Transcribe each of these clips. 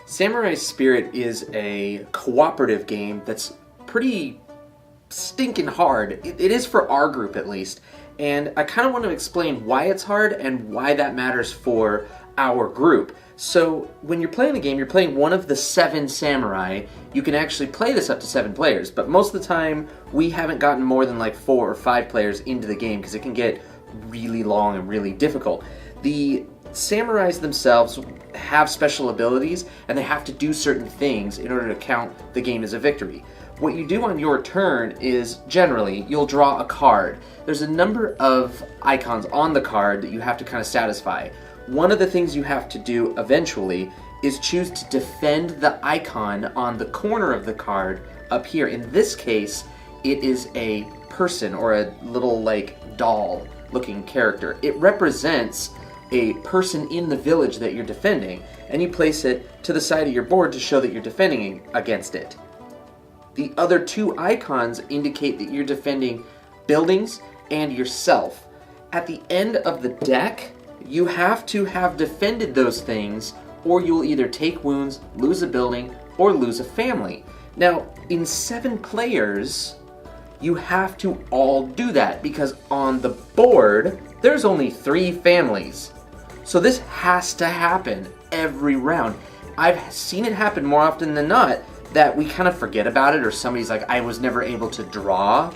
Samurai Spirit is a cooperative game that's pretty stinking hard. It is for our group at least, and I kind of want to explain why it's hard and why that matters for our group. So when you're playing the game, you're playing one of the 7 samurai. You can actually play this up to 7 players, but most of the time we haven't gotten more than like 4 or 5 players into the game because it can get really long and really difficult. The samurais themselves have special abilities and they have to do certain things in order to count the game as a victory. What you do on your turn is generally you'll draw a card. There's a number of icons on the card that you have to kind of satisfy. One of the things you have to do eventually is choose to defend the icon on the corner of the card up here. In this case, it is a person or a little like doll looking character. It represents a person in the village that you're defending, and you place it to the side of your board to show that you're defending against it. The other 2 icons indicate that you're defending buildings and yourself. At the end of the deck, you have to have defended those things, or you'll either take wounds, lose a building, or lose a family. Now, in 7 players, you have to all do that, because on the board, there's only 3 families. So this has to happen every round. I've seen it happen more often than not that we kind of forget about it, or somebody's like, I was never able to draw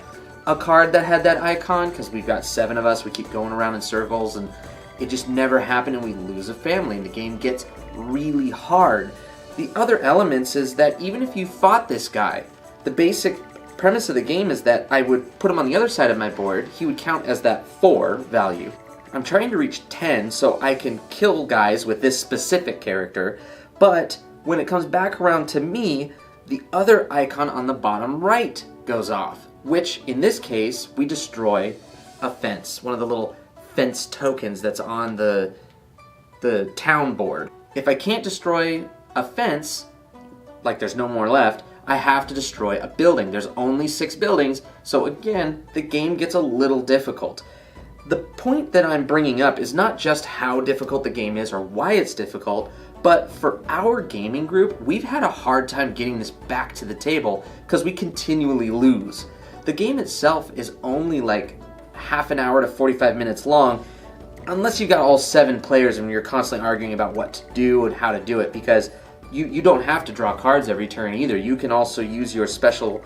a card that had that icon because we've got 7 of us, we keep going around in circles and it just never happened and we lose a family and the game gets really hard. The other elements is that even if you fought this guy, the basic premise of the game is that I would put him on the other side of my board, he would count as that 4 value. I'm trying to reach 10 so I can kill guys with this specific character, but when it comes back around to me, the other icon on the bottom right goes off, which in this case, we destroy a fence, one of the little fence tokens that's on the town board. If I can't destroy a fence, like there's no more left, I have to destroy a building. There's only 6 buildings, so again, the game gets a little difficult. The point that I'm bringing up is not just how difficult the game is or why it's difficult, but for our gaming group, we've had a hard time getting this back to the table because we continually lose. The game itself is only like half an hour to 45 minutes long, unless you got all 7 players and you're constantly arguing about what to do and how to do it, because you don't have to draw cards every turn either. You can also use your special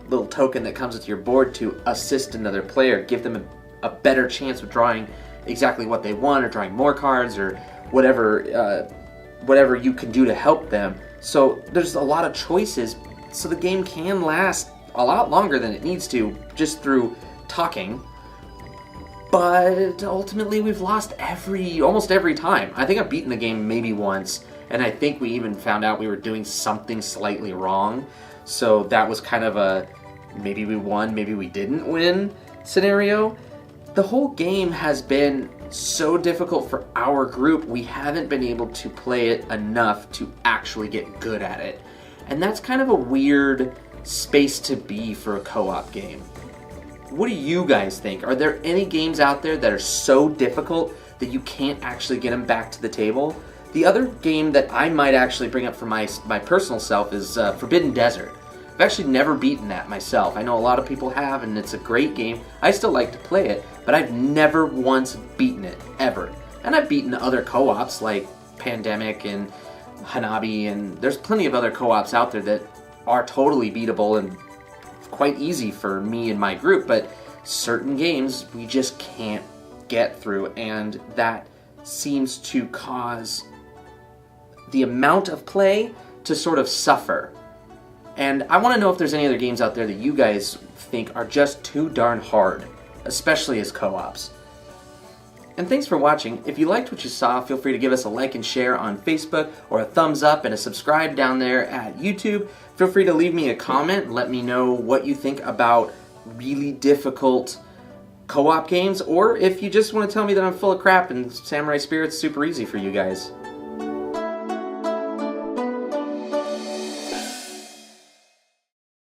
little token that comes with your board to assist another player, give them a better chance of drawing exactly what they want, or drawing more cards, or whatever you can do to help them. So there's a lot of choices, so the game can last a lot longer than it needs to just through talking. But ultimately we've lost almost every time. I think I've beaten the game maybe once, and I think we even found out we were doing something slightly wrong. So that was kind of a maybe we won, maybe we didn't win scenario. The whole game has been so difficult for our group, we haven't been able to play it enough to actually get good at it. And that's kind of a weird space to be for a co-op game. What do you guys think? Are there any games out there that are so difficult that you can't actually get them back to the table? The other game that I might actually bring up for my personal self is Forbidden Desert. I've actually never beaten that myself. I know a lot of people have, and it's a great game. I still like to play it, but I've never once beaten it, ever. And I've beaten other co-ops like Pandemic and Hanabi, and there's plenty of other co-ops out there that are totally beatable and quite easy for me and my group, but certain games we just can't get through, and that seems to cause the amount of play to sort of suffer. And I want to know if there's any other games out there that you guys think are just too darn hard, especially as co-ops. And thanks for watching. If you liked what you saw, feel free to give us a like and share on Facebook, or a thumbs up and a subscribe down there at YouTube. Feel free to leave me a comment and let me know what you think about really difficult co-op games, or if you just want to tell me that I'm full of crap and Samurai Spirit's super easy for you guys.